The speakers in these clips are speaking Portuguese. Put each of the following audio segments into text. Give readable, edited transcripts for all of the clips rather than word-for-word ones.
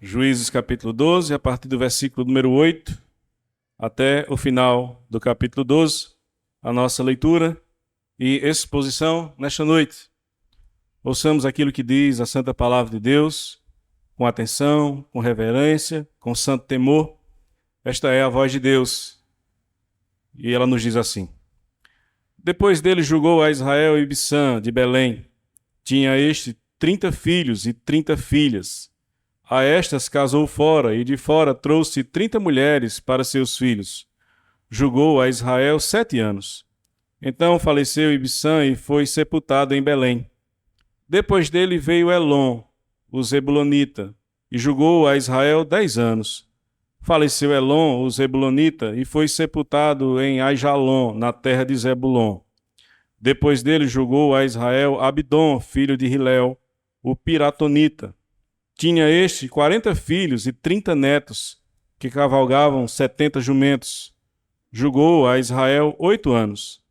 Juízes capítulo 12, a partir do versículo número 8 até o final do capítulo 12, a nossa leitura e exposição nesta noite. Ouçamos aquilo que diz a santa palavra de Deus, com atenção, com reverência, com santo temor. Esta é a voz de Deus, e ela nos diz assim: Depois dele julgou a Israel e Ibsã de Belém. Tinha este 30 filhos e 30 filhas. A estas casou fora, e de fora trouxe 30 mulheres para seus filhos. Julgou a Israel 7 anos. Então faleceu Ibsã e foi sepultado em Belém. Depois dele veio Elon, o Zebulonita, e julgou a Israel 10 anos. Faleceu Elon, o Zebulonita, e foi sepultado em Aijalon, na terra de Zebulon. Depois dele julgou a Israel Abdom, filho de Hilel, o Piratonita. Tinha este 40 filhos e 30 netos, que cavalgavam 70 jumentos. Julgou a Israel 8 anos.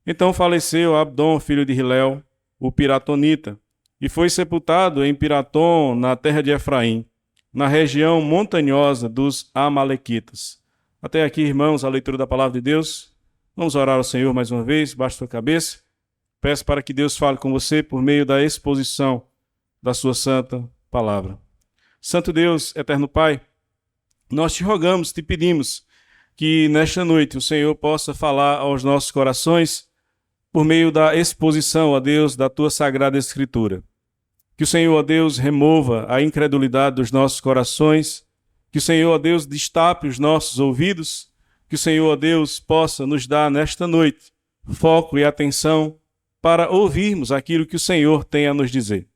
Então faleceu Abdom, filho de Hilel, o Piratonita, e foi sepultado em Piratom, na terra de Efraim, na região montanhosa dos Amalequitas. Até aqui, irmãos, a leitura da palavra de Deus. Vamos orar ao Senhor mais uma vez, baixe sua cabeça. Peço para que Deus fale com você por meio da exposição da sua santa palavra. Santo Deus, eterno Pai, nós te rogamos, te pedimos que nesta noite o Senhor possa falar aos nossos corações por meio da exposição, ó Deus, da tua sagrada Escritura. Que o Senhor, ó Deus, remova a incredulidade dos nossos corações, que o Senhor, ó Deus, destape os nossos ouvidos, que o Senhor, ó Deus, possa nos dar nesta noite foco e atenção para ouvirmos aquilo que o Senhor tem a nos dizer.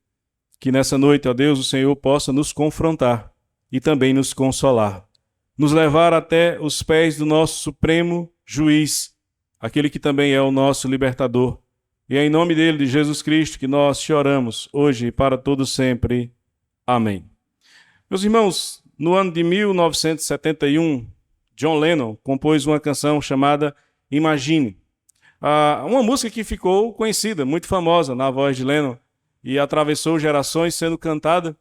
Que nessa noite, ó Deus, o Senhor possa nos confrontar e também nos consolar, nos levar até os pés do nosso Supremo Juiz, aquele que também é o nosso libertador. E é em nome dele, de Jesus Cristo, que nós te oramos hoje e para todo sempre. Amém. Meus irmãos, no ano de 1971, John Lennon compôs uma canção chamada Imagine. Uma música que ficou conhecida, muito famosa na voz de Lennon, e atravessou gerações sendo cantada.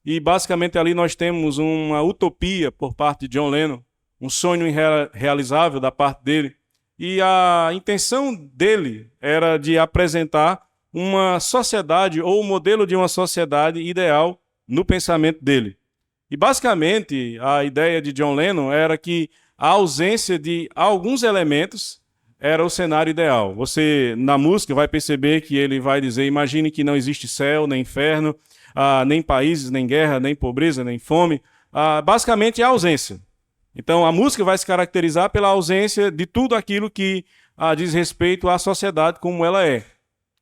E basicamente ali nós temos uma utopia por parte de John Lennon, um sonho irrealizável da parte dele. E a intenção dele era de apresentar uma sociedade ou o modelo de uma sociedade ideal no pensamento dele. E basicamente a ideia de John Lennon era que a ausência de alguns elementos era o cenário ideal. Você, na música, vai perceber que ele vai dizer: imagine que não existe céu, nem inferno, nem países, nem guerra, nem pobreza, nem fome. Basicamente, a ausência. Então, a música vai se caracterizar pela ausência de tudo aquilo que diz respeito à sociedade como ela é.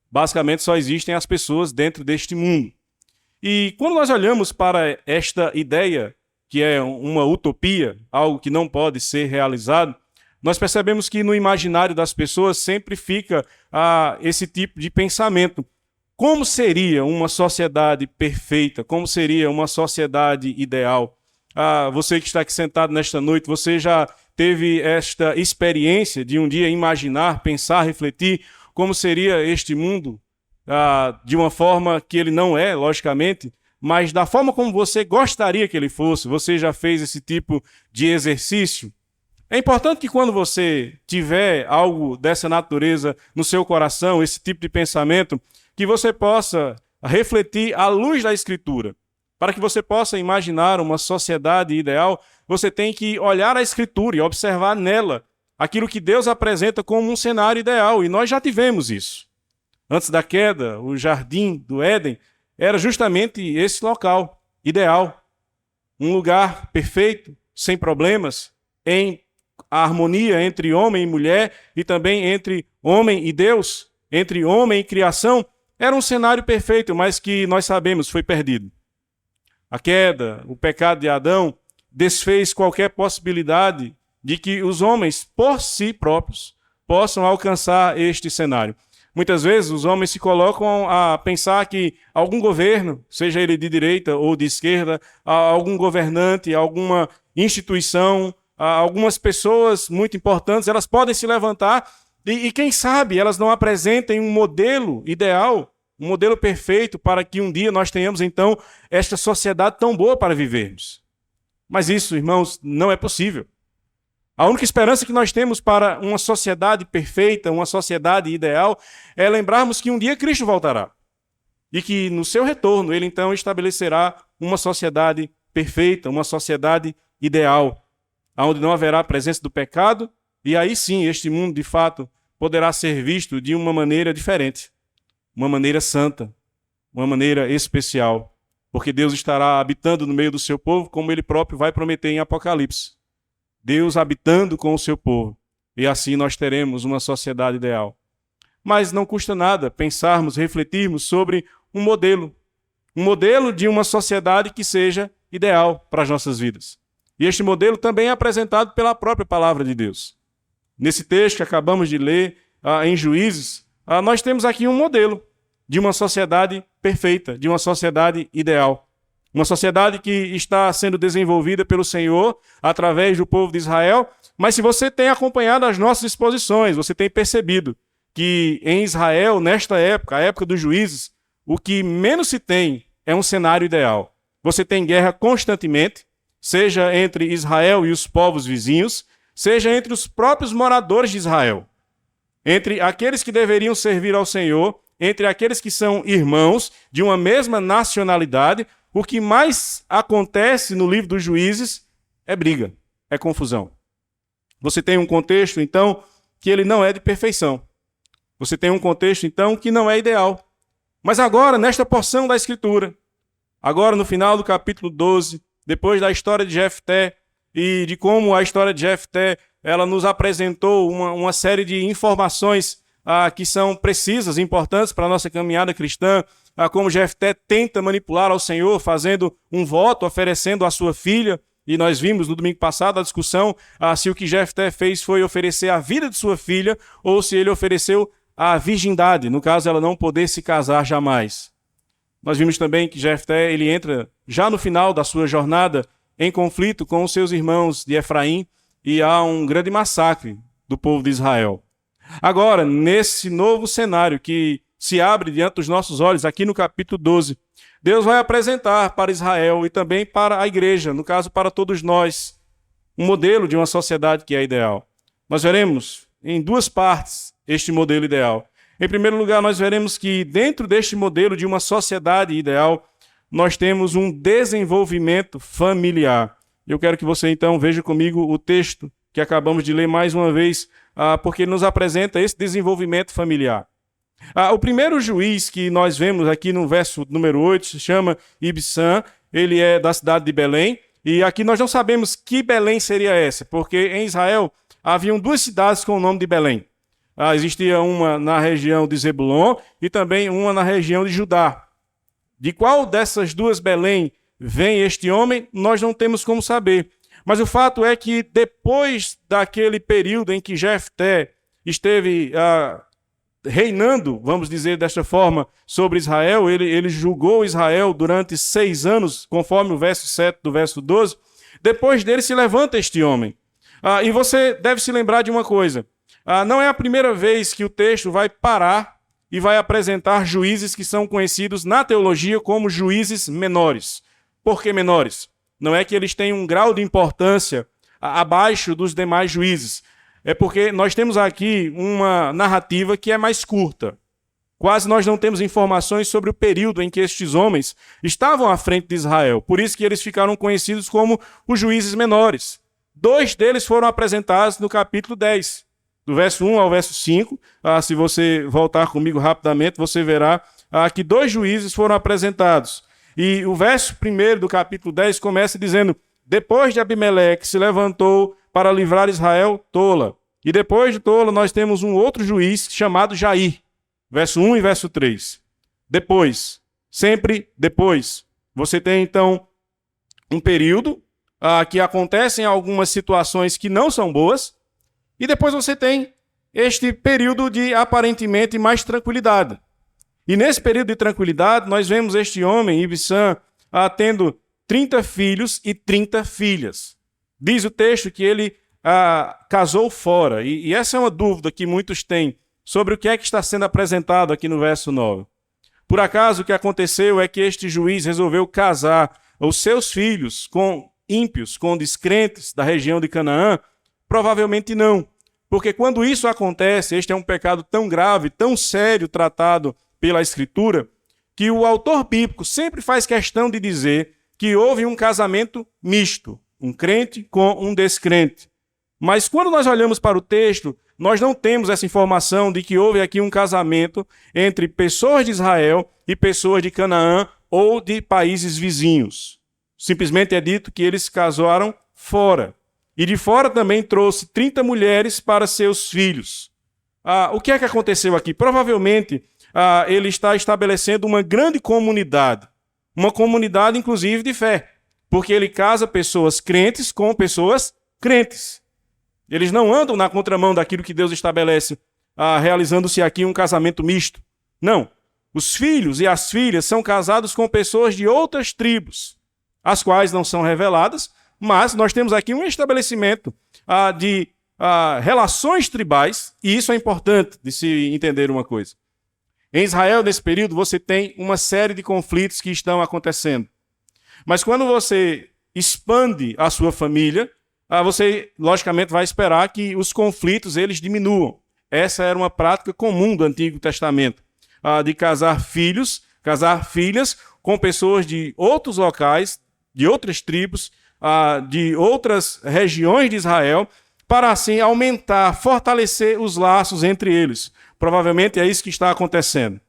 Basicamente, só existem as pessoas dentro deste mundo. E quando nós olhamos para esta ideia, que é uma utopia, algo que não pode ser realizado, nós percebemos que no imaginário das pessoas sempre fica esse tipo de pensamento. Como seria uma sociedade perfeita? Como seria uma sociedade ideal? Você que está aqui sentado nesta noite, você já teve esta experiência de um dia imaginar, pensar, refletir como seria este mundo de uma forma que ele não é, logicamente, mas da forma como você gostaria que ele fosse? Você já fez esse tipo de exercício? É importante que quando você tiver algo dessa natureza no seu coração, esse tipo de pensamento, que você possa refletir à luz da Escritura. Para que você possa imaginar uma sociedade ideal, você tem que olhar a Escritura e observar nela aquilo que Deus apresenta como um cenário ideal. E nós já tivemos isso. Antes da queda, o jardim do Éden era justamente esse local ideal. Um lugar perfeito, sem problemas, em harmonia entre homem e mulher e também entre homem e Deus, entre homem e criação. Era um cenário perfeito, mas que nós sabemos foi perdido. A queda, o pecado de Adão, desfez qualquer possibilidade de que os homens, por si próprios, possam alcançar este cenário. Muitas vezes os homens se colocam a pensar que algum governo, seja ele de direita ou de esquerda, algum governante, alguma instituição, algumas pessoas muito importantes, elas podem se levantar e quem sabe elas não apresentem um modelo ideal um modelo perfeito para que um dia nós tenhamos, então, esta sociedade tão boa para vivermos. Mas isso, irmãos, não é possível. A única esperança que nós temos para uma sociedade perfeita, uma sociedade ideal, é lembrarmos que um dia Cristo voltará. E que no seu retorno, ele então estabelecerá uma sociedade perfeita, uma sociedade ideal, onde não haverá presença do pecado, e aí sim este mundo, de fato, poderá ser visto de uma maneira diferente, uma maneira santa, uma maneira especial, porque Deus estará habitando no meio do seu povo, como ele próprio vai prometer em Apocalipse. Deus habitando com o seu povo, e assim nós teremos uma sociedade ideal. Mas não custa nada pensarmos, refletirmos sobre um modelo de uma sociedade que seja ideal para as nossas vidas. E este modelo também é apresentado pela própria palavra de Deus. Nesse texto que acabamos de ler, em Juízes, nós temos aqui um modelo de uma sociedade perfeita, de uma sociedade ideal. Uma sociedade que está sendo desenvolvida pelo Senhor através do povo de Israel. Mas se você tem acompanhado as nossas exposições, você tem percebido que em Israel, nesta época, a época dos juízes, o que menos se tem é um cenário ideal. Você tem guerra constantemente, seja entre Israel e os povos vizinhos, seja entre os próprios moradores de Israel, entre aqueles que deveriam servir ao Senhor, entre aqueles que são irmãos de uma mesma nacionalidade. O que mais acontece no livro dos Juízes é briga, é confusão. Você tem um contexto, então, que ele não é de perfeição. Você tem um contexto, então, que não é ideal. Mas agora, nesta porção da Escritura, agora no final do capítulo 12, depois da história de Jefté e de como a história de Jefté ela nos apresentou uma série de informações que são precisas, importantes para a nossa caminhada cristã, como Jefté tenta manipular ao Senhor, fazendo um voto, oferecendo a sua filha, e nós vimos no domingo passado a discussão se o que Jefté fez foi oferecer a vida de sua filha ou se ele ofereceu a virgindade, no caso ela não poder se casar jamais. Nós vimos também que Jefté ele entra já no final da sua jornada em conflito com os seus irmãos de Efraim e há um grande massacre do povo de Israel. Agora, nesse novo cenário que se abre diante dos nossos olhos, aqui no capítulo 12, Deus vai apresentar para Israel e também para a igreja, no caso para todos nós, um modelo de uma sociedade que é ideal. Nós veremos em duas partes este modelo ideal. Em primeiro lugar, nós veremos que dentro deste modelo de uma sociedade ideal, nós temos um desenvolvimento familiar. Eu quero que você então veja comigo o texto que acabamos de ler mais uma vez, porque ele nos apresenta esse desenvolvimento familiar. O primeiro juiz que nós vemos aqui no verso número 8 se chama Ibsã, ele é da cidade de Belém, e aqui nós não sabemos que Belém seria essa, porque em Israel haviam duas cidades com o nome de Belém. Existia uma na região de Zebulon e também uma na região de Judá. De qual dessas duas Belém vem este homem, nós não temos como saber. Mas o fato é que depois daquele período em que Jefté esteve reinando, vamos dizer desta forma, sobre Israel, ele julgou Israel durante 6 anos, conforme o verso 7 do verso 12, depois dele se levanta este homem. E você deve se lembrar de uma coisa, não é a primeira vez que o texto vai parar e vai apresentar juízes que são conhecidos na teologia como juízes menores. Por que menores? Não é que eles têm um grau de importância abaixo dos demais juízes. É porque nós temos aqui uma narrativa que é mais curta. Quase nós não temos informações sobre o período em que estes homens estavam à frente de Israel. Por isso que eles ficaram conhecidos como os juízes menores. 2 deles foram apresentados no capítulo 10. Do verso 1 ao verso 5, se você voltar comigo rapidamente, você verá que 2 juízes foram apresentados. E o verso 1 do capítulo 10 começa dizendo: depois de Abimeleque se levantou para livrar Israel, Tola. E depois de Tola nós temos um outro juiz chamado Jair. Verso 1 e verso 3. Depois, sempre depois. Você tem então um período que acontecem algumas situações que não são boas. E depois você tem este período de aparentemente mais tranquilidade. E nesse período de tranquilidade, nós vemos este homem, Ibsã, tendo 30 filhos e 30 filhas. Diz o texto que ele casou fora. E essa é uma dúvida que muitos têm sobre o que é que está sendo apresentado aqui no verso 9. Por acaso o que aconteceu é que este juiz resolveu casar os seus filhos com ímpios, com descrentes da região de Canaã? Provavelmente não. Porque quando isso acontece, este é um pecado tão grave, tão sério tratado pela Escritura, que o autor bíblico sempre faz questão de dizer que houve um casamento misto, um crente com um descrente. Mas quando nós olhamos para o texto, nós não temos essa informação de que houve aqui um casamento entre pessoas de Israel e pessoas de Canaã ou de países vizinhos. Simplesmente é dito que eles casaram fora. E de fora também trouxe 30 mulheres para seus filhos. O que é que aconteceu aqui? Provavelmente ele está estabelecendo uma grande comunidade. Uma comunidade, inclusive, de fé. Porque ele casa pessoas crentes com pessoas crentes. Eles não andam na contramão daquilo que Deus estabelece, realizando-se aqui um casamento misto. Não. Os filhos e as filhas são casados com pessoas de outras tribos, as quais não são reveladas, mas nós temos aqui um estabelecimento de relações tribais, e isso é importante de se entender uma coisa. Em Israel, nesse período, você tem uma série de conflitos que estão acontecendo. Mas quando você expande a sua família, você, logicamente, vai esperar que os conflitos eles diminuam. Essa era uma prática comum do Antigo Testamento, de casar filhos, casar filhas com pessoas de outros locais, de outras tribos, de outras regiões de Israel, para assim aumentar, fortalecer os laços entre eles. Provavelmente é isso que está acontecendo.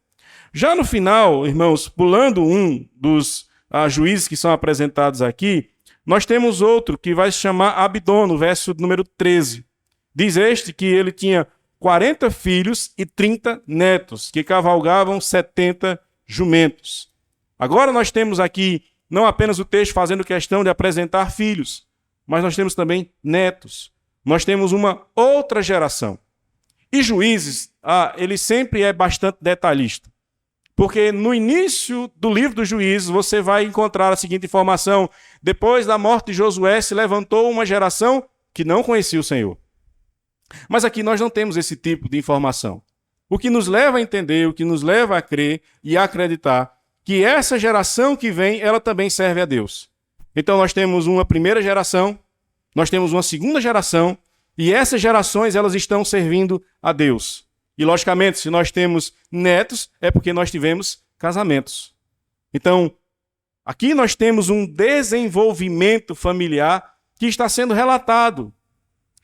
Já no final, irmãos, pulando um dos juízes que são apresentados aqui, nós temos outro que vai se chamar Abdon, no verso número 13. Diz este que ele tinha 40 filhos e 30 netos, que cavalgavam 70 jumentos. Agora nós temos aqui não apenas o texto fazendo questão de apresentar filhos, mas nós temos também netos. Nós temos uma outra geração. E Juízes, ele sempre é bastante detalhista. Porque no início do livro dos Juízes, você vai encontrar a seguinte informação: depois da morte de Josué, se levantou uma geração que não conhecia o Senhor. Mas aqui nós não temos esse tipo de informação. O que nos leva a entender, o que nos leva a crer e a acreditar que essa geração que vem, ela também serve a Deus. Então nós temos uma primeira geração, nós temos uma segunda geração, e essas gerações elas estão servindo a Deus. E, logicamente, se nós temos netos, é porque nós tivemos casamentos. Então, aqui nós temos um desenvolvimento familiar que está sendo relatado,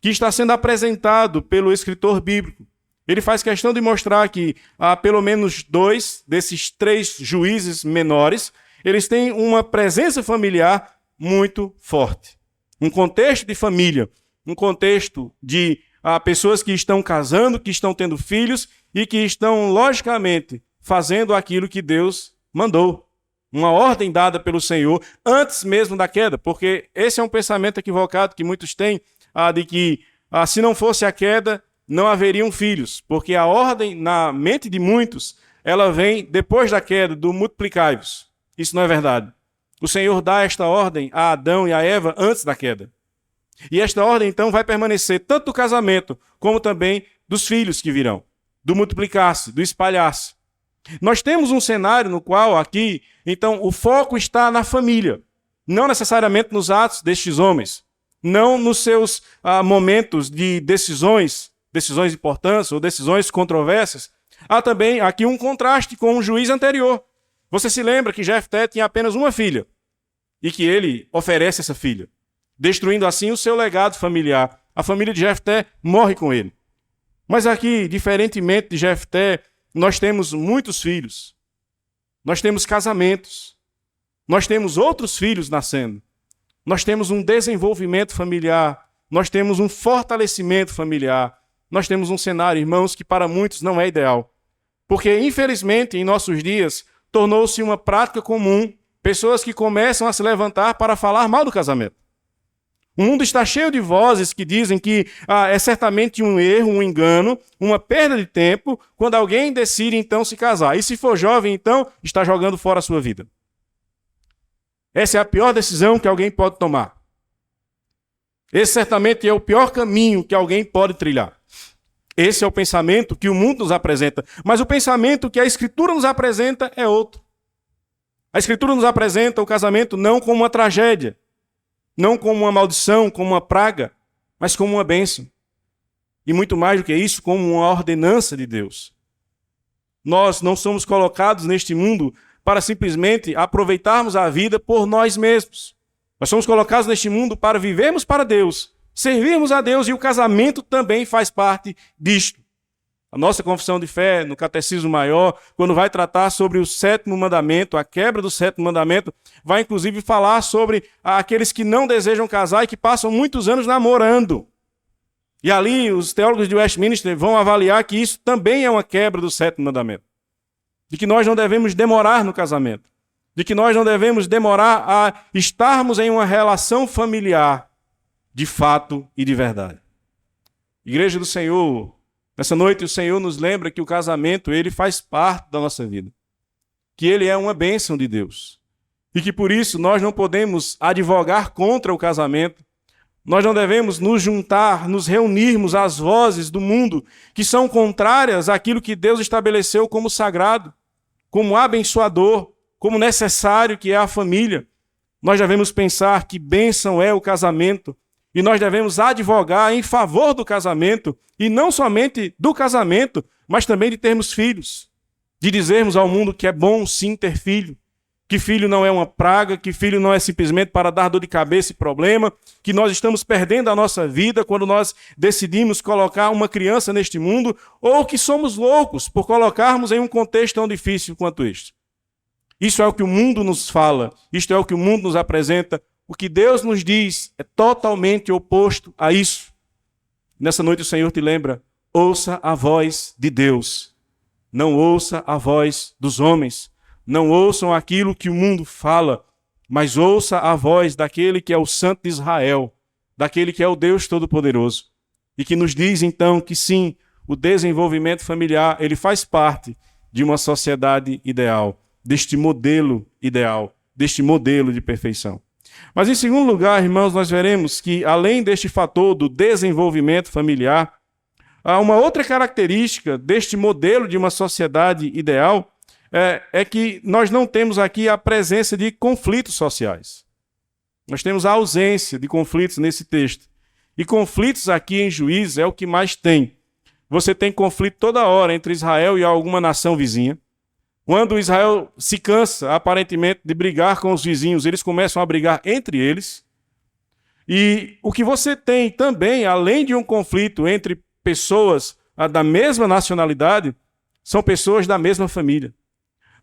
que está sendo apresentado pelo escritor bíblico. Ele faz questão de mostrar que pelo menos 2 desses 3 juízes menores, eles têm uma presença familiar muito forte. Um contexto de família, um contexto de pessoas que estão casando, que estão tendo filhos e que estão, logicamente, fazendo aquilo que Deus mandou. Uma ordem dada pelo Senhor antes mesmo da queda, porque esse é um pensamento equivocado que muitos têm, de que se não fosse a queda, não haveriam filhos, porque a ordem na mente de muitos, ela vem depois da queda, do multiplicai-vos. Isso não é verdade. O Senhor dá esta ordem a Adão e a Eva antes da queda. E esta ordem, então, vai permanecer tanto do casamento, como também dos filhos que virão, do multiplicar-se, do espalhar-se. Nós temos um cenário no qual, aqui, então, o foco está na família, não necessariamente nos atos destes homens, não nos seus momentos de decisões importantes ou decisões controversas. Há também aqui um contraste com o juiz anterior. Você se lembra que Jefté tinha apenas uma filha e que ele oferece essa filha, destruindo assim o seu legado familiar. A família de Jefté morre com ele. Mas aqui, diferentemente de Jefté, nós temos muitos filhos. Nós temos casamentos. Nós temos outros filhos nascendo. Nós temos um desenvolvimento familiar. Nós temos um fortalecimento familiar. Nós temos um cenário, irmãos, que para muitos não é ideal. Porque, infelizmente, em nossos dias, tornou-se uma prática comum pessoas que começam a se levantar para falar mal do casamento. O mundo está cheio de vozes que dizem que é certamente um erro, um engano, uma perda de tempo, quando alguém decide então se casar. E se for jovem, então, está jogando fora a sua vida. Essa é a pior decisão que alguém pode tomar. Esse certamente é o pior caminho que alguém pode trilhar. Esse é o pensamento que o mundo nos apresenta. Mas o pensamento que a Escritura nos apresenta é outro. A Escritura nos apresenta o casamento não como uma tragédia, não como uma maldição, como uma praga, mas como uma bênção. E muito mais do que isso, como uma ordenança de Deus. Nós não somos colocados neste mundo para simplesmente aproveitarmos a vida por nós mesmos. Nós somos colocados neste mundo para vivermos para Deus, servirmos a Deus, e o casamento também faz parte disto. A nossa confissão de fé, no Catecismo Maior, quando vai tratar sobre o 7º mandamento, a quebra do 7º mandamento, vai inclusive falar sobre aqueles que não desejam casar e que passam muitos anos namorando. E ali os teólogos de Westminster vão avaliar que isso também é uma quebra do 7º mandamento. De que nós não devemos demorar no casamento. De que nós não devemos demorar a estarmos em uma relação familiar de fato e de verdade. Igreja do Senhor, nessa noite o Senhor nos lembra que o casamento, ele faz parte da nossa vida. Que ele é uma bênção de Deus. E que por isso nós não podemos advogar contra o casamento. Nós não devemos nos juntar, nos reunirmos às vozes do mundo que são contrárias àquilo que Deus estabeleceu como sagrado, como abençoador, como necessário que é a família. Nós devemos pensar que bênção é o casamento e nós devemos advogar em favor do casamento e não somente do casamento, mas também de termos filhos, de dizermos ao mundo que é bom sim ter filho, que filho não é uma praga, que filho não é simplesmente para dar dor de cabeça e problema, que nós estamos perdendo a nossa vida quando nós decidimos colocar uma criança neste mundo, ou que somos loucos por colocarmos em um contexto tão difícil quanto este. Isso é o que o mundo nos fala, isto é o que o mundo nos apresenta. O que Deus nos diz é totalmente oposto a isso. Nessa noite o Senhor te lembra, ouça a voz de Deus, não ouça a voz dos homens. Não ouçam aquilo que o mundo fala, mas ouça a voz daquele que é o Santo de Israel, daquele que é o Deus Todo-Poderoso, e que nos diz então que sim, o desenvolvimento familiar, ele faz parte de uma sociedade ideal, deste modelo ideal, deste modelo de perfeição. Mas em segundo lugar, irmãos, nós veremos que além deste fator do desenvolvimento familiar, há uma outra característica deste modelo de uma sociedade ideal, é que nós não temos aqui a presença de conflitos sociais. Nós temos a ausência de conflitos nesse texto. E conflitos aqui em Juízes é o que mais tem. Você tem conflito toda hora entre Israel e alguma nação vizinha. Quando Israel se cansa, aparentemente, de brigar com os vizinhos, eles começam a brigar entre eles. E o que você tem também, além de um conflito entre pessoas da mesma nacionalidade, são pessoas da mesma família.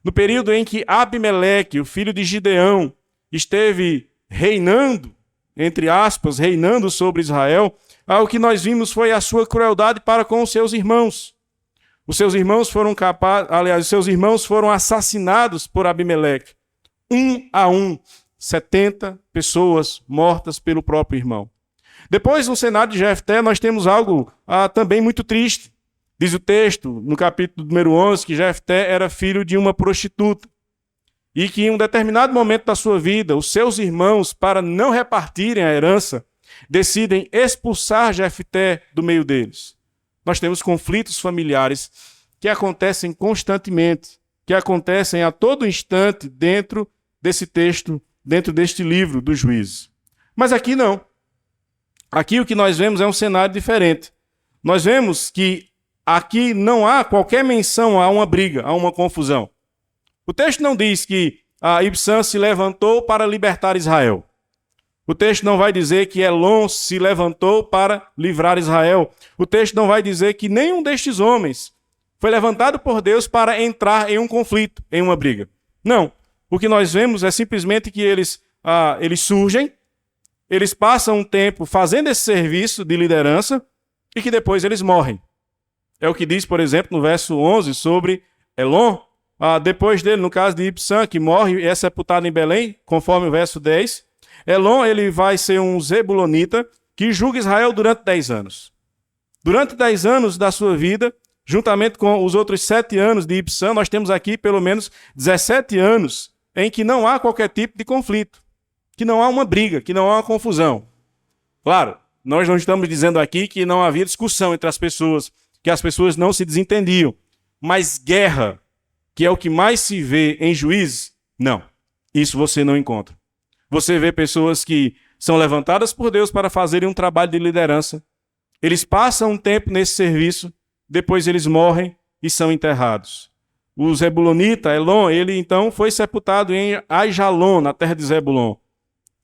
No período em que Abimeleque, o filho de Gideão, esteve reinando, entre aspas, reinando sobre Israel, o que nós vimos foi a sua crueldade para com os seus irmãos. Os seus irmãos foram assassinados por Abimeleque. 70 pessoas mortas pelo próprio irmão. Depois, no cenário de Jefté, nós temos algo também muito triste. Diz o texto, no capítulo número 11, que Jefté era filho de uma prostituta. E que em um determinado momento da sua vida, os seus irmãos, para não repartirem a herança, decidem expulsar Jefté do meio deles. Nós temos conflitos familiares que acontecem constantemente, que acontecem a todo instante dentro desse texto, dentro deste livro dos Juízes. Mas aqui não. Aqui o que nós vemos é um cenário diferente. Nós vemos que aqui não há qualquer menção a uma briga, a uma confusão. O texto não diz que Ibsã se levantou para libertar Israel. O texto não vai dizer que Elon se levantou para livrar Israel. O texto não vai dizer que nenhum destes homens foi levantado por Deus para entrar em um conflito, em uma briga. Não. O que nós vemos é simplesmente que eles surgem, eles passam um tempo fazendo esse serviço de liderança e que depois eles morrem. É o que diz, por exemplo, no verso 11 sobre Elon. Depois dele, no caso de Ibsã, que morre e é sepultado em Belém, conforme o verso 10, Elon ele vai ser um zebulonita que julga Israel durante 10 anos. Durante 10 anos da sua vida, juntamente com os outros 7 anos de Ibsã, nós temos aqui pelo menos 17 anos em que não há qualquer tipo de conflito, que não há uma briga, que não há uma confusão. Claro, nós não estamos dizendo aqui que não havia discussão entre as pessoas, que as pessoas não se desentendiam. Mas guerra, que é o que mais se vê em Juízes, não. Isso você não encontra. Você vê pessoas que são levantadas por Deus para fazerem um trabalho de liderança. Eles passam um tempo nesse serviço, depois eles morrem e são enterrados. O Zebulonita, Elon, ele então foi sepultado em Aijalon, na terra de Zebulon.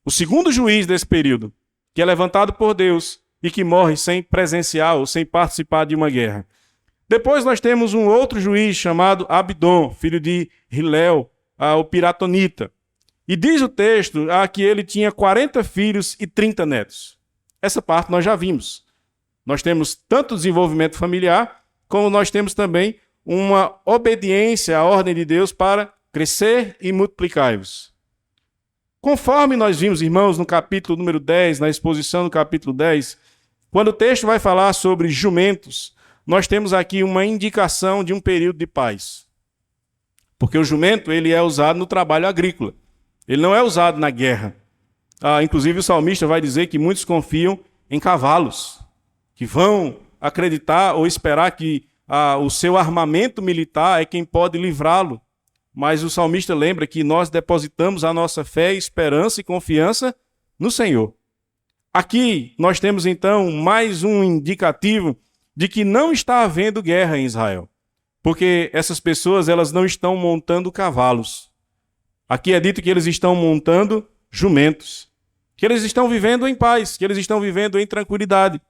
O segundo juiz desse período, que é levantado por Deus e que morre sem presenciar ou sem participar de uma guerra. Depois nós temos um outro juiz chamado Abdon, filho de Hilel, o piratonita. E diz o texto que ele tinha 40 filhos e 30 netos. Essa parte nós já vimos. Nós temos tanto desenvolvimento familiar, como nós temos também uma obediência à ordem de Deus para crescer e multiplicar-vos. Conforme nós vimos, irmãos, no capítulo número 10, na exposição do capítulo 10, quando o texto vai falar sobre jumentos, nós temos aqui uma indicação de um período de paz. Porque o jumento ele é usado no trabalho agrícola. Ele não é usado na guerra. Inclusive o salmista vai dizer que muitos confiam em cavalos, que vão acreditar ou esperar que o seu armamento militar é quem pode livrá-lo. Mas o salmista lembra que nós depositamos a nossa fé, esperança e confiança no Senhor. Aqui nós temos então mais um indicativo de que não está havendo guerra em Israel. Porque essas pessoas elas não estão montando cavalos. Aqui é dito que eles estão montando jumentos. Que eles estão vivendo em paz, que eles estão vivendo em tranquilidade.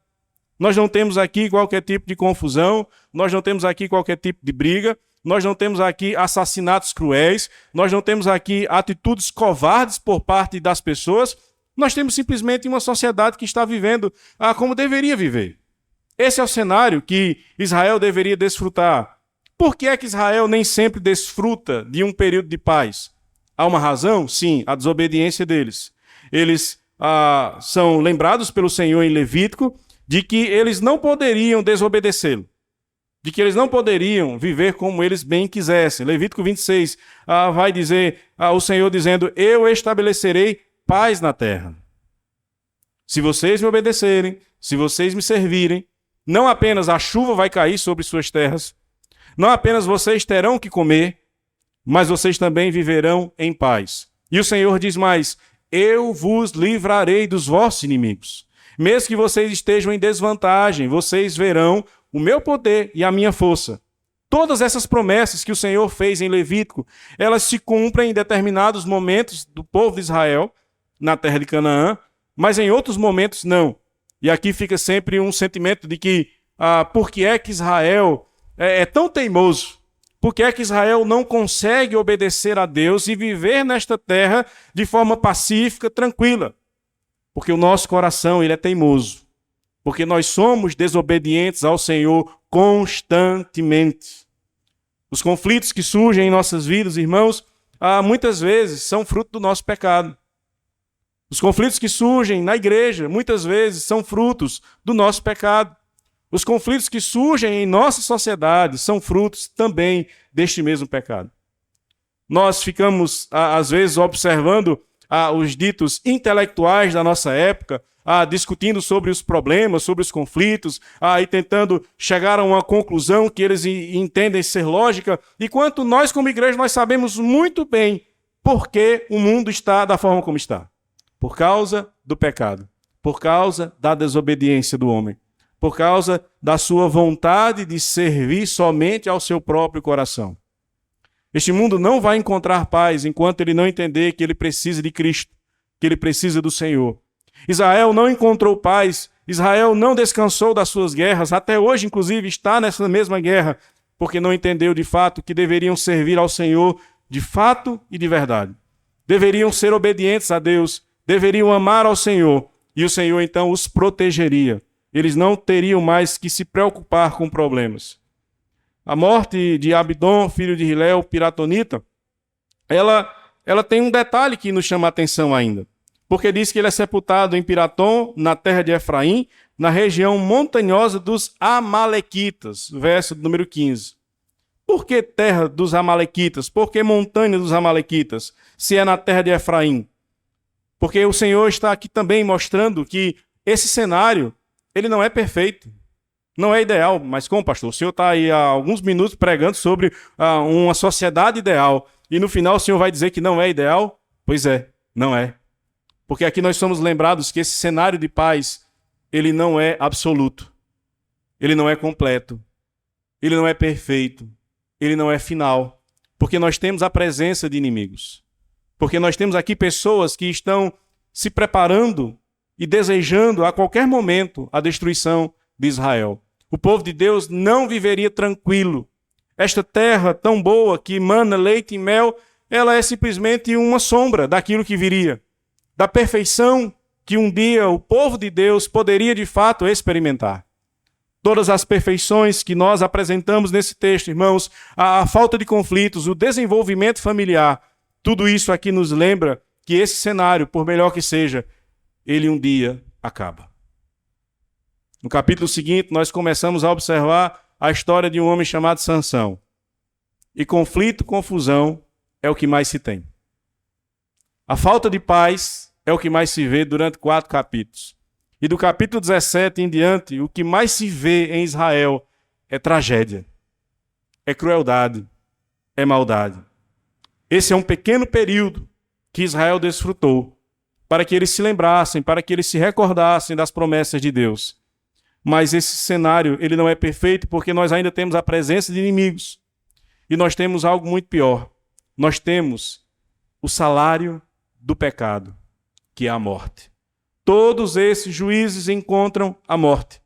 Nós não temos aqui qualquer tipo de confusão, nós não temos aqui qualquer tipo de briga, nós não temos aqui assassinatos cruéis, nós não temos aqui atitudes covardes por parte das pessoas, nós temos simplesmente uma sociedade que está vivendo como deveria viver. Esse é o cenário que Israel deveria desfrutar. Por que é que Israel nem sempre desfruta de um período de paz? Há uma razão? Sim, a desobediência deles. Eles são lembrados pelo Senhor em Levítico de que eles não poderiam desobedecê-lo, de que eles não poderiam viver como eles bem quisessem. Levítico 26 vai dizer, o Senhor dizendo, eu estabelecerei paz na terra. Se vocês me obedecerem, se vocês me servirem, não apenas a chuva vai cair sobre suas terras, não apenas vocês terão que comer, mas vocês também viverão em paz. E o Senhor diz mais, eu vos livrarei dos vossos inimigos. Mesmo que vocês estejam em desvantagem, vocês verão o meu poder e a minha força. Todas essas promessas que o Senhor fez em Levítico, elas se cumprem em determinados momentos do povo de Israel, na terra de Canaã, mas em outros momentos não. E aqui fica sempre um sentimento de que, por que é que Israel é tão teimoso? Por que é que Israel não consegue obedecer a Deus e viver nesta terra de forma pacífica, tranquila? Porque o nosso coração ele é teimoso. Porque nós somos desobedientes ao Senhor constantemente. Os conflitos que surgem em nossas vidas, irmãos, muitas vezes são fruto do nosso pecado. Os conflitos que surgem na igreja, muitas vezes, são frutos do nosso pecado. Os conflitos que surgem em nossa sociedade são frutos também deste mesmo pecado. Nós ficamos, às vezes, observando os ditos intelectuais da nossa época, discutindo sobre os problemas, sobre os conflitos, e tentando chegar a uma conclusão que eles entendem ser lógica, enquanto nós, como igreja, nós sabemos muito bem por que o mundo está da forma como está. Por causa do pecado, por causa da desobediência do homem, por causa da sua vontade de servir somente ao seu próprio coração. Este mundo não vai encontrar paz enquanto ele não entender que ele precisa de Cristo, que ele precisa do Senhor. Israel não encontrou paz, Israel não descansou das suas guerras, até hoje, inclusive, está nessa mesma guerra, porque não entendeu de fato que deveriam servir ao Senhor de fato e de verdade. Deveriam ser obedientes a Deus, deveriam amar ao Senhor, e o Senhor então os protegeria. Eles não teriam mais que se preocupar com problemas. A morte de Abdon, filho de Hilel, piratonita, ela tem um detalhe que nos chama a atenção ainda. Porque diz que ele é sepultado em Piratom, na terra de Efraim, na região montanhosa dos Amalequitas, verso número 15. Por que terra dos Amalequitas? Por que montanha dos Amalequitas, se é na terra de Efraim? Porque o Senhor está aqui também mostrando que esse cenário, ele não é perfeito. Não é ideal, mas como, pastor? O senhor está aí há alguns minutos pregando sobre uma sociedade ideal e no final o senhor vai dizer que não é ideal? Pois é, não é. Porque aqui nós somos lembrados que esse cenário de paz, ele não é absoluto, ele não é completo, ele não é perfeito, ele não é final, porque nós temos a presença de inimigos. Porque nós temos aqui pessoas que estão se preparando e desejando a qualquer momento a destruição de Israel. O povo de Deus não viveria tranquilo. Esta terra tão boa que emana leite e mel, ela é simplesmente uma sombra daquilo que viria, da perfeição que um dia o povo de Deus poderia de fato experimentar. Todas as perfeições que nós apresentamos nesse texto, irmãos, a falta de conflitos, o desenvolvimento familiar, tudo isso aqui nos lembra que esse cenário, por melhor que seja, ele um dia acaba. No capítulo seguinte, nós começamos a observar a história de um homem chamado Sansão. E conflito, confusão é o que mais se tem. A falta de paz é o que mais se vê durante 4 capítulos. E do capítulo 17 em diante, o que mais se vê em Israel é tragédia, é crueldade, é maldade. Esse é um pequeno período que Israel desfrutou para que eles se lembrassem, para que eles se recordassem das promessas de Deus. Mas esse cenário ele não é perfeito porque nós ainda temos a presença de inimigos. E nós temos algo muito pior. Nós temos o salário do pecado, que é a morte. Todos esses juízes encontram a morte.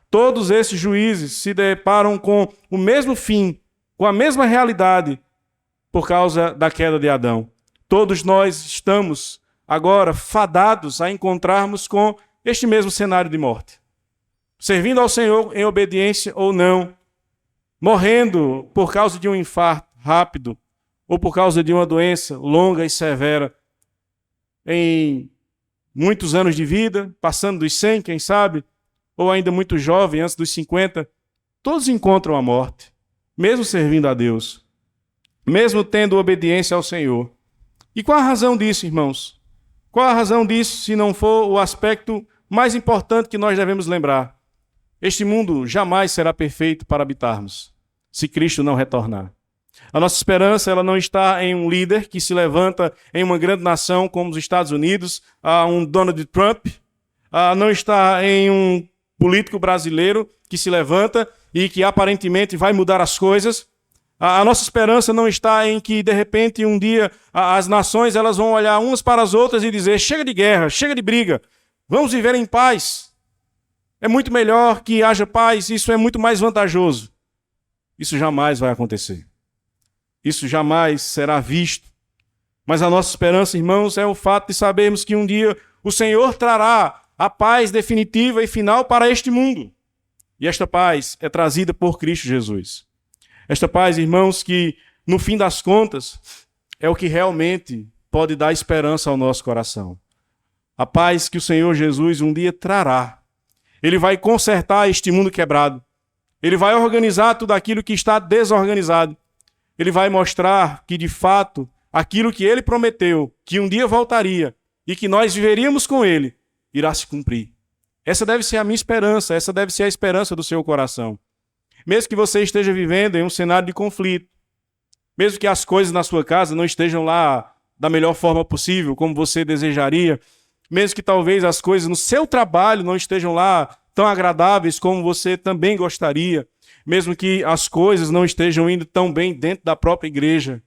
Todos esses juízes se deparam com o mesmo fim, com a mesma realidade, por causa da queda de Adão. Todos nós estamos agora fadados a encontrarmos com este mesmo cenário de morte. Servindo ao Senhor em obediência ou não, morrendo por causa de um infarto rápido ou por causa de uma doença longa e severa em muitos anos de vida, passando dos 100, quem sabe, ou ainda muito jovem, antes dos 50, todos encontram a morte, mesmo servindo a Deus, mesmo tendo obediência ao Senhor. E qual a razão disso, irmãos? Qual a razão disso, se não for o aspecto mais importante que nós devemos lembrar? Este mundo jamais será perfeito para habitarmos, se Cristo não retornar. A nossa esperança ela não está em um líder que se levanta em uma grande nação como os Estados Unidos, um Donald Trump, não está em um político brasileiro que se levanta e que aparentemente vai mudar as coisas. A nossa esperança não está em que, de repente, um dia as nações elas vão olhar umas para as outras e dizer: chega de guerra, chega de briga, vamos viver em paz. É muito melhor que haja paz, isso é muito mais vantajoso. Isso jamais vai acontecer. Isso jamais será visto. Mas a nossa esperança, irmãos, é o fato de sabermos que um dia o Senhor trará a paz definitiva e final para este mundo. E esta paz é trazida por Cristo Jesus. Esta paz, irmãos, que no fim das contas é o que realmente pode dar esperança ao nosso coração. A paz que o Senhor Jesus um dia trará. Ele vai consertar este mundo quebrado. Ele vai organizar tudo aquilo que está desorganizado. Ele vai mostrar que, de fato, aquilo que ele prometeu, que um dia voltaria e que nós viveríamos com ele, irá se cumprir. Essa deve ser a minha esperança, essa deve ser a esperança do seu coração. Mesmo que você esteja vivendo em um cenário de conflito, mesmo que as coisas na sua casa não estejam lá da melhor forma possível, como você desejaria, mesmo que talvez as coisas no seu trabalho não estejam lá tão agradáveis como você também gostaria, mesmo que as coisas não estejam indo tão bem dentro da própria igreja.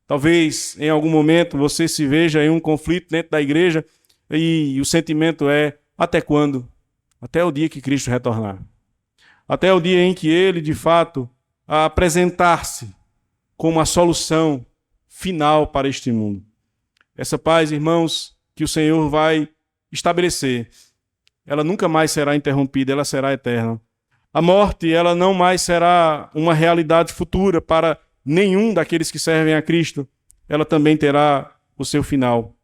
Talvez em algum momento você se veja em um conflito dentro da igreja e o sentimento é: até quando? Até o dia que Cristo retornar. Até o dia em que ele, de fato, apresentar-se como a solução final para este mundo. Essa paz, irmãos, que o Senhor vai estabelecer, ela nunca mais será interrompida, ela será eterna. A morte, ela não mais será uma realidade futura para nenhum daqueles que servem a Cristo. Ela também terá o seu final.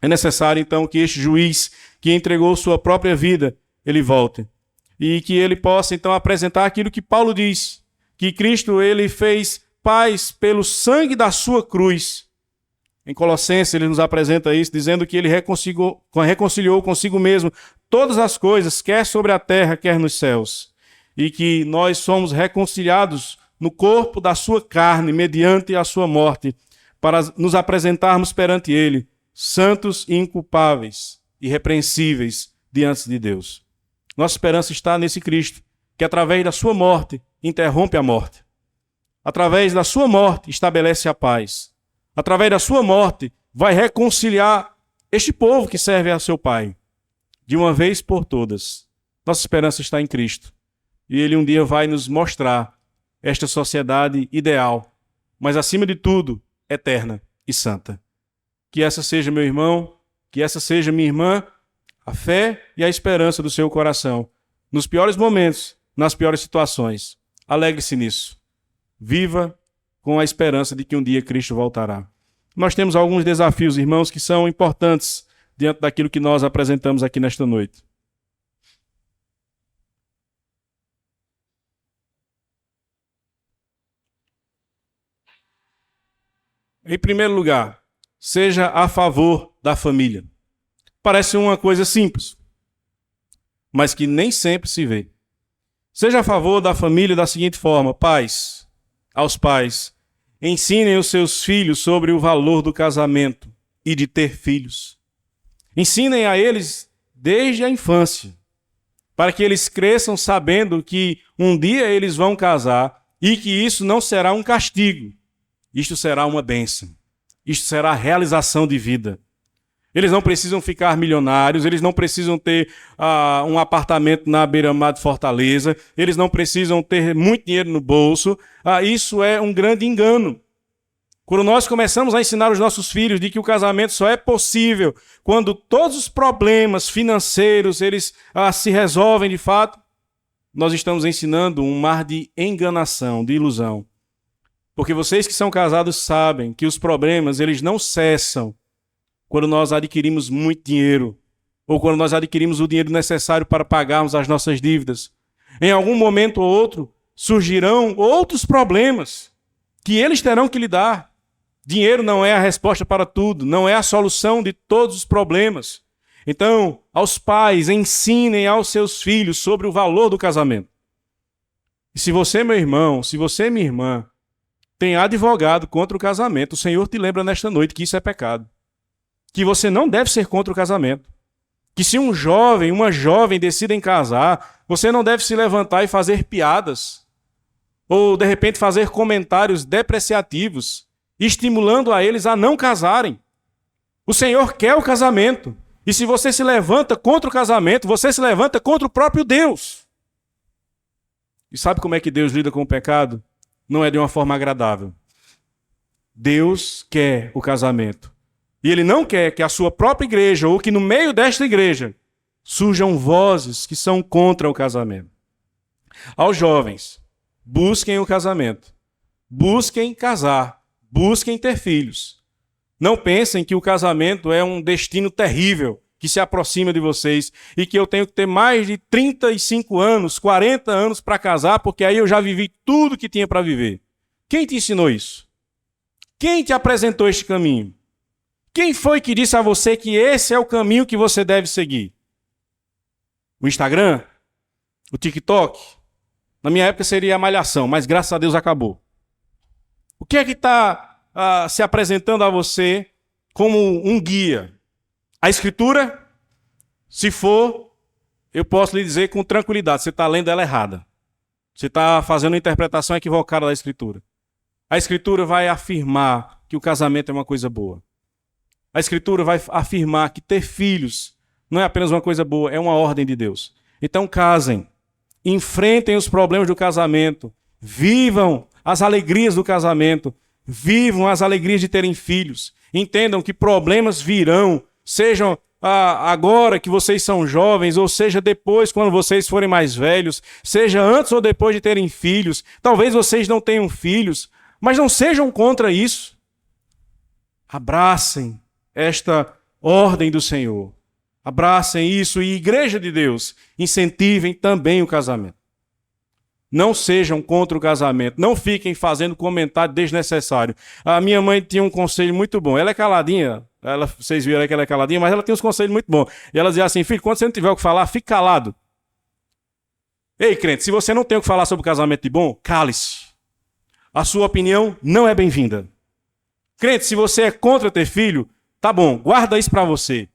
É necessário, então, que este juiz que entregou sua própria vida, ele volte. E que ele possa, então, apresentar aquilo que Paulo diz, que Cristo, ele fez paz pelo sangue da sua cruz. Em Colossenses, ele nos apresenta isso, dizendo que ele reconciliou consigo mesmo todas as coisas, quer sobre a terra, quer nos céus, e que nós somos reconciliados no corpo da sua carne, mediante a sua morte, para nos apresentarmos perante ele, santos e inculpáveis, irrepreensíveis diante de Deus. Nossa esperança está nesse Cristo, que através da sua morte interrompe a morte. Através da sua morte estabelece a paz. Através da sua morte vai reconciliar este povo que serve a seu Pai, de uma vez por todas. Nossa esperança está em Cristo. E ele um dia vai nos mostrar esta sociedade ideal, mas acima de tudo, eterna e santa. Que essa seja, meu irmão, que essa seja, minha irmã, a fé e a esperança do seu coração. Nos piores momentos, nas piores situações. Alegre-se nisso. Viva com a esperança de que um dia Cristo voltará. Nós temos alguns desafios, irmãos, que são importantes diante daquilo que nós apresentamos aqui nesta noite. Em primeiro lugar, seja a favor da família. Parece uma coisa simples, mas que nem sempre se vê. Seja a favor da família da seguinte forma: pais, aos pais, ensinem os seus filhos sobre o valor do casamento e de ter filhos. Ensinem a eles desde a infância, para que eles cresçam sabendo que um dia eles vão casar e que isso não será um castigo. Isto será uma bênção. Isto será a realização de vida. Eles não precisam ficar milionários, eles não precisam ter um apartamento na beira-mar de Fortaleza, eles não precisam ter muito dinheiro no bolso. Isso é um grande engano. Quando nós começamos a ensinar os nossos filhos de que o casamento só é possível quando todos os problemas financeiros eles se resolvem de fato, nós estamos ensinando um mar de enganação, de ilusão. Porque vocês que são casados sabem que os problemas eles não cessam quando nós adquirimos muito dinheiro ou quando nós adquirimos o dinheiro necessário para pagarmos as nossas dívidas. Em algum momento ou outro surgirão outros problemas que eles terão que lidar. Dinheiro não é a resposta para tudo, não é a solução de todos os problemas. Então, aos pais, ensinem aos seus filhos sobre o valor do casamento. E se você, meu irmão, se você, minha irmã, tem advogado contra o casamento, o Senhor te lembra nesta noite que isso é pecado. Que você não deve ser contra o casamento. Que se um jovem, uma jovem decidem casar, você não deve se levantar e fazer piadas. Ou, de repente, fazer comentários depreciativos, estimulando a eles a não casarem. O Senhor quer o casamento. E se você se levanta contra o casamento, você se levanta contra o próprio Deus. E sabe como é que Deus lida com o pecado? Não é de uma forma agradável. Deus quer o casamento. E Ele não quer que a sua própria igreja, ou que no meio desta igreja, surjam vozes que são contra o casamento. Aos jovens, busquem o casamento. Busquem casar. Busquem ter filhos. Não pensem que o casamento é um destino terrível que se aproxima de vocês e que eu tenho que ter mais de 35 anos, 40 anos para casar, porque aí eu já vivi tudo que tinha para viver. Quem te ensinou isso? Quem te apresentou este caminho? Quem foi que disse a você que esse é o caminho que você deve seguir? O Instagram? O TikTok? Na minha época seria a Malhação, mas graças a Deus acabou. O que é que está se apresentando a você como um guia? A Escritura? Se for, eu posso lhe dizer com tranquilidade, você está lendo ela errada. Você está fazendo uma interpretação equivocada da Escritura. A Escritura vai afirmar que o casamento é uma coisa boa. A Escritura vai afirmar que ter filhos não é apenas uma coisa boa, é uma ordem de Deus. Então casem, enfrentem os problemas do casamento, vivam as alegrias do casamento, vivam as alegrias de terem filhos. Entendam que problemas virão, sejam agora que vocês são jovens, ou seja depois quando vocês forem mais velhos, seja antes ou depois de terem filhos. Talvez vocês não tenham filhos, mas não sejam contra isso. Abracem esta ordem do Senhor. Abracem isso e, Igreja de Deus, incentivem também o casamento. Não sejam contra o casamento. Não fiquem fazendo comentário desnecessário. A minha mãe tinha um conselho muito bom. Ela é caladinha, Vocês viram aí que ela é caladinha, mas ela tem uns conselhos muito bons. E ela dizia assim, filho, quando você não tiver o que falar, fique calado. Ei, crente, se você não tem o que falar sobre o casamento de bom, cale-se. A sua opinião não é bem-vinda. Crente, se você é contra ter filho, tá bom, guarda isso para você.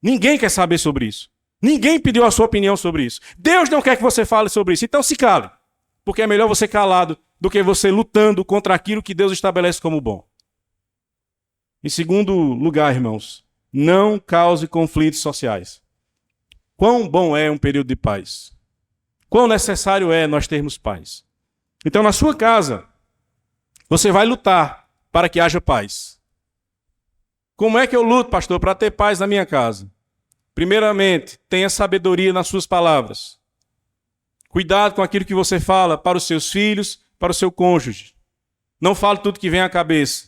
Ninguém quer saber sobre isso. Ninguém pediu a sua opinião sobre isso. Deus não quer que você fale sobre isso, então se cale. Porque é melhor você calado do que você lutando contra aquilo que Deus estabelece como bom. Em segundo lugar, irmãos, não cause conflitos sociais. Quão bom é um período de paz? Quão necessário é nós termos paz? Então, na sua casa, você vai lutar para que haja paz. Como é que eu luto, pastor, para ter paz na minha casa? Primeiramente, tenha sabedoria nas suas palavras. Cuidado com aquilo que você fala para os seus filhos, para o seu cônjuge. Não fale tudo que vem à cabeça.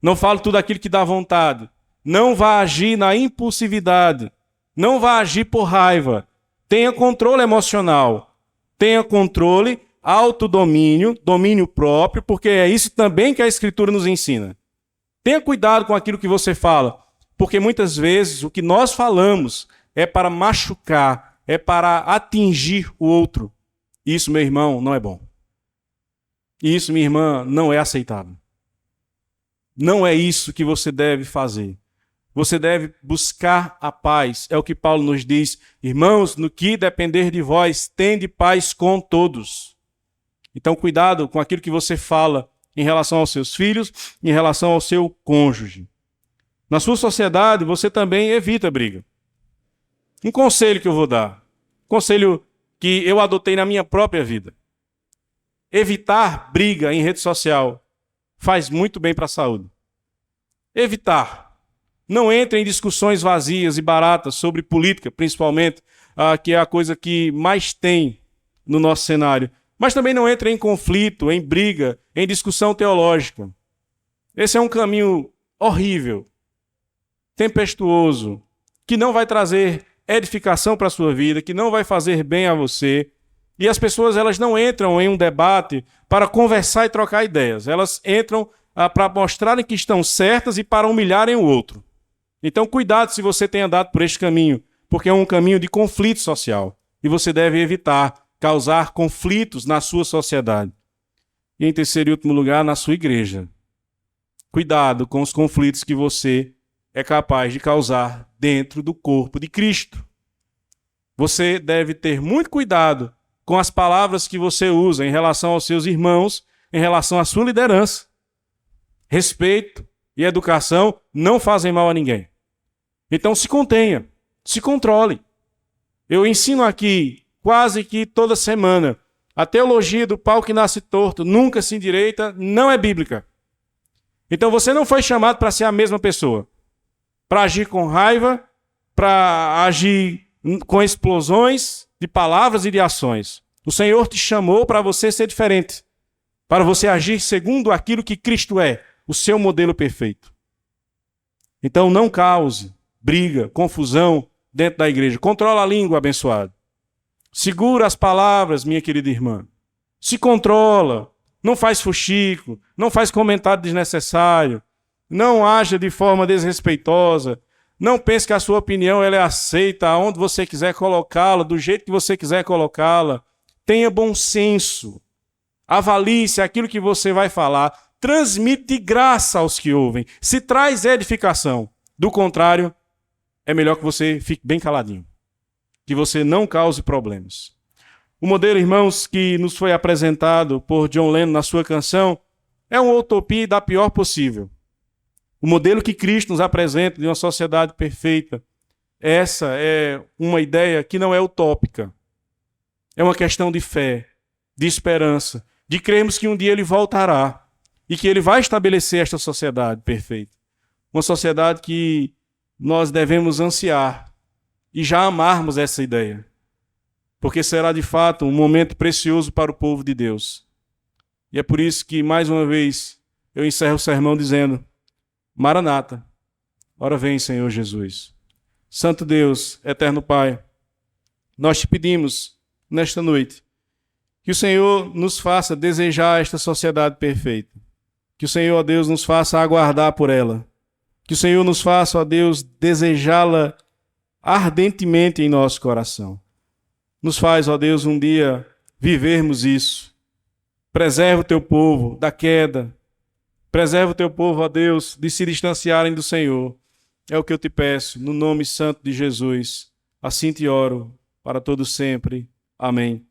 Não fale tudo aquilo que dá vontade. Não vá agir na impulsividade. Não vá agir por raiva. Tenha controle emocional. Tenha controle, autodomínio, domínio próprio, porque é isso também que a Escritura nos ensina. Tenha cuidado com aquilo que você fala, porque muitas vezes o que nós falamos é para machucar, é para atingir o outro. Isso, meu irmão, não é bom. Isso, minha irmã, não é aceitável. Não é isso que você deve fazer. Você deve buscar a paz. É o que Paulo nos diz. Irmãos, no que depender de vós, tende paz com todos. Então, cuidado com aquilo que você fala em relação aos seus filhos, em relação ao seu cônjuge. Na sua sociedade, você também evita briga. Um conselho que eu vou dar. Conselho que eu adotei na minha própria vida. Evitar briga em rede social faz muito bem para a saúde. Evitar. Não entre em discussões vazias e baratas sobre política, principalmente, que é a coisa que mais tem no nosso cenário. Mas também não entre em conflito, em briga, em discussão teológica. Esse é um caminho horrível, tempestuoso, que não vai trazer edificação para a sua vida, que não vai fazer bem a você. E as pessoas elas não entram em um debate para conversar e trocar ideias. Elas entram para mostrarem que estão certas e para humilharem o outro. Então, cuidado se você tem andado por este caminho, porque é um caminho de conflito social. E você deve evitar causar conflitos na sua sociedade. E em terceiro e último lugar, na sua igreja. Cuidado com os conflitos que você é capaz de causar dentro do corpo de Cristo. Você deve ter muito cuidado com as palavras que você usa em relação aos seus irmãos, em relação à sua liderança. Respeito e educação não fazem mal a ninguém. Então se contenha, se controle. Eu ensino aqui quase que toda semana a teologia do pau que nasce torto, nunca se endireita, não é bíblica. Então você não foi chamado para ser a mesma pessoa. Para agir com raiva, para agir com explosões de palavras e de ações. O Senhor te chamou para você ser diferente. Para você agir segundo aquilo que Cristo é, o seu modelo perfeito. Então não cause briga, confusão dentro da igreja. Controla a língua, abençoado. Segura as palavras, minha querida irmã. Se controla. Não faz fuxico. Não faz comentário desnecessário. Não haja de forma desrespeitosa. Não pense que a sua opinião ela é aceita aonde você quiser colocá-la, do jeito que você quiser colocá-la. Tenha bom senso. Avalie se aquilo que você vai falar transmite graça aos que ouvem. Se traz edificação. Do contrário, é melhor que você fique bem caladinho. Que você não cause problemas. O modelo, irmãos, que nos foi apresentado por John Lennon na sua canção é uma utopia da pior possível. O modelo que Cristo nos apresenta de uma sociedade perfeita, essa é uma ideia que não é utópica. É uma questão de fé, de esperança, de crermos que um dia Ele voltará e que Ele vai estabelecer esta sociedade perfeita. Uma sociedade que nós devemos ansiar e já amarmos essa ideia, porque será de fato um momento precioso para o povo de Deus. E é por isso que, mais uma vez, eu encerro o sermão dizendo: Maranata, ora vem, Senhor Jesus. Santo Deus, eterno Pai, nós te pedimos nesta noite que o Senhor nos faça desejar esta sociedade perfeita, que o Senhor, ó Deus, nos faça aguardar por ela, Que o Senhor nos faça, ó Deus, desejá-la ardentemente em nosso coração. Nos faz, ó Deus, um dia vivermos isso. Preserva o teu povo da queda. Preserva o teu povo, ó Deus, de se distanciarem do Senhor. É o que eu te peço, no nome santo de Jesus. Assim te oro, para todo sempre. Amém.